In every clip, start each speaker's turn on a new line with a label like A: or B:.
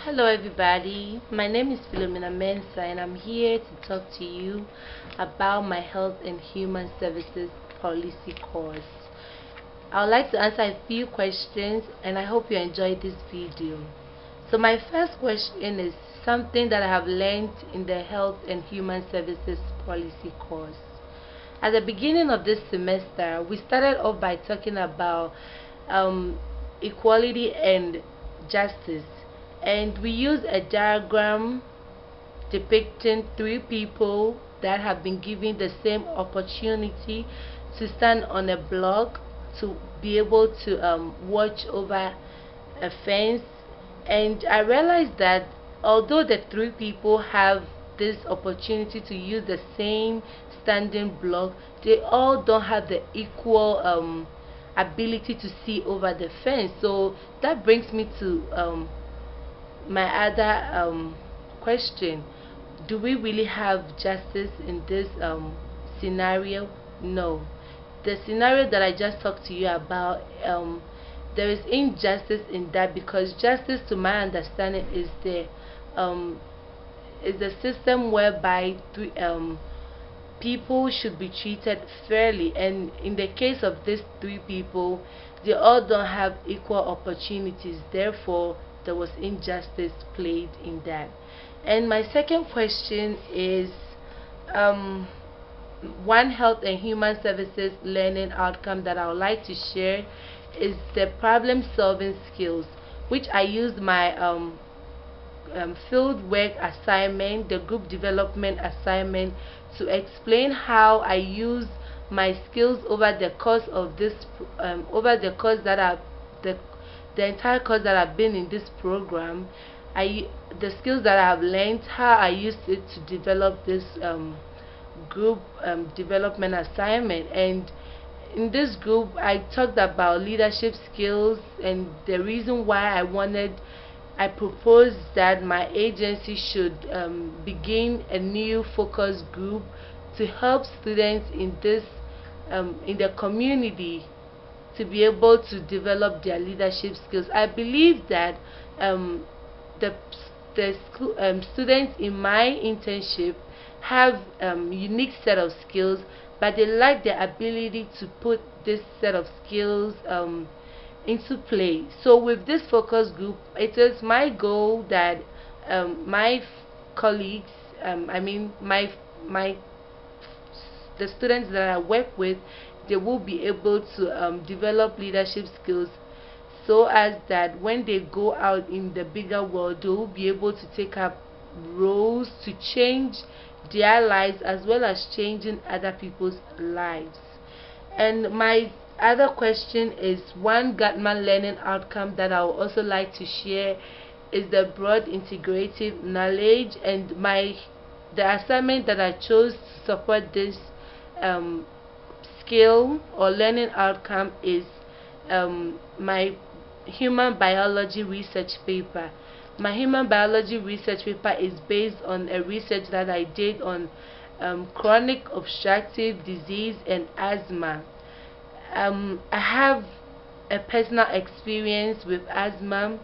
A: Hello everybody, my name is Philomena Mensa and I'm here to talk to you about my Health and Human Services Policy course. I would like to answer a few questions and I hope you enjoyed this video. So my first question is something that I have learned in the Health and Human Services Policy course. At the beginning of this semester, we started off by talking about equality and justice, and we used a diagram depicting three people that have been given the same opportunity to stand on a block to be able to watch over a fence. And I realized that although the three people have this opportunity to use the same standing block, they all don't have the equal ability to see over the fence. So that brings me to my other question: do we really have justice in this scenario? No. The scenario that I just talked to you about, there is injustice in that, because justice, to my understanding, is the system whereby people should be treated fairly, and in the case of these three people, they all don't have equal opportunities. Therefore, there was injustice played in that. And my second question is, one Health and Human Services learning outcome that I would like to share is the problem solving skills, which I used my field work assignment, the group development assignment, to explain how I use my skills over the course of this the entire course that I've been in this program. The skills that I've learned, how I used it to develop this group development assignment. And in this group, I talked about leadership skills, and the reason why I proposed that my agency should begin a new focus group to help students in the community to be able to develop their leadership skills. I believe that the students in my internship have unique set of skills, but they lack the ability to put this set of skills into play. So with this focus group, it is my goal that my colleagues, I mean the students that I work with, they will be able to develop leadership skills, so as that when they go out in the bigger world, they will be able to take up roles to change their lives as well as changing other people's lives. And my other question is, one Gatman learning outcome that I would also like to share is the broad integrative knowledge. And the assignment that I chose to support this skill or learning outcome is my human biology research paper. My human biology research paper is based on a research that I did on chronic obstructive disease and asthma. I have a personal experience with asthma.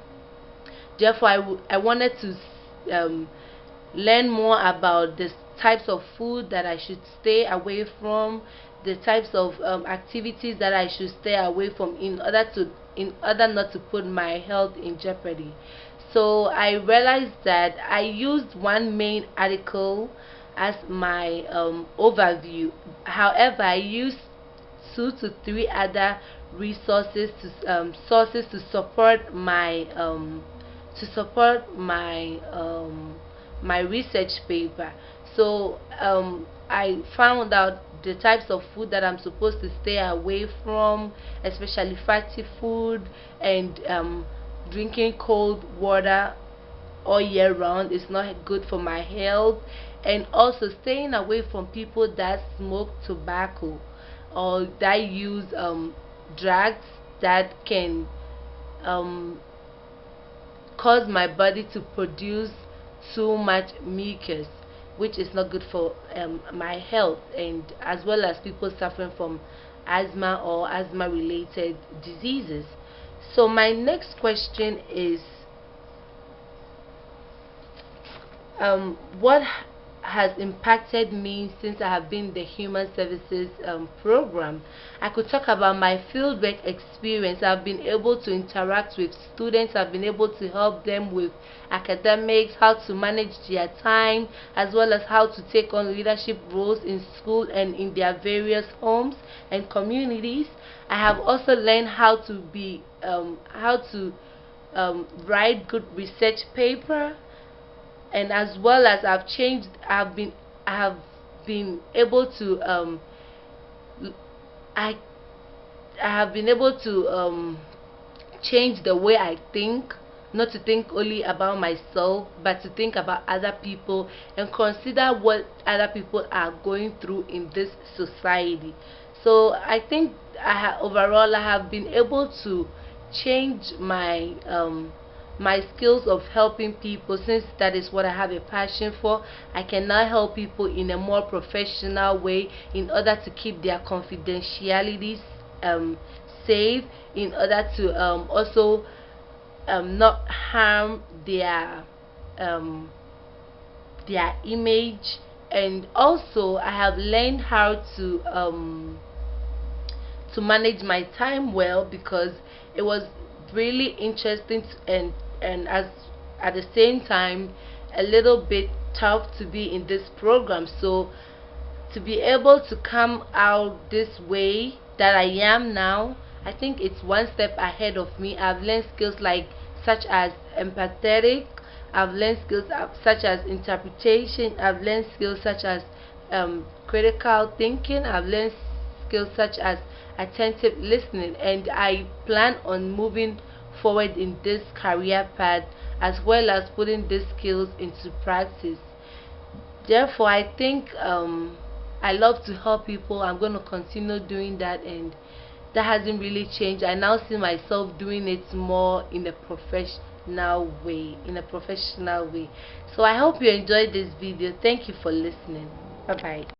A: Therefore, I wanted to learn more about the types of food that I should stay away from, the types of activities that I should stay away from in order not to put my health in jeopardy. So I realized that I used one main article as my overview. However, I used 2 to 3 other resources sources to support my research paper. So I found out the types of food that I'm supposed to stay away from, especially fatty food, and drinking cold water all year round is not good for my health, and also staying away from people that smoke tobacco or that use drugs that can cause my body to produce too much mucus, which is not good for my health, and as well as people suffering from asthma or asthma related diseases. So my next question is, what has impacted me since I have been in the human services program. I could talk about my fieldwork experience. I've been able to interact with students. I've been able to help them with academics, how to manage their time, as well as how to take on leadership roles in school and in their various homes and communities. I have also learned how to write good research paper, and as well as I have been able to I I have been able to change the way I think, not to think only about myself, but to think about other people and consider what other people are going through in this society. So I think overall I have been able to change my skills of helping people. Since that is what I have a passion for, I can now help people in a more professional way in order to keep their confidentialities um, safe, in order to also not harm um, their image. And also I have learned how to manage my time well, because it was really interesting and as at the same time a little bit tough to be in this program. So to be able to come out this way that I am now, I think it's one step ahead of me. I've learned skills like such as empathetic, I've learned skills such as interpretation, I've learned skills such as critical thinking, I've learned skills such as attentive listening, and I plan on moving forward in this career path, as well as putting these skills into practice. Therefore, I think I love to help people. I'm going to continue doing that, and that hasn't really changed. I now see myself doing it more in a professional way. So I hope you enjoyed this video. Thank you for listening. Bye bye.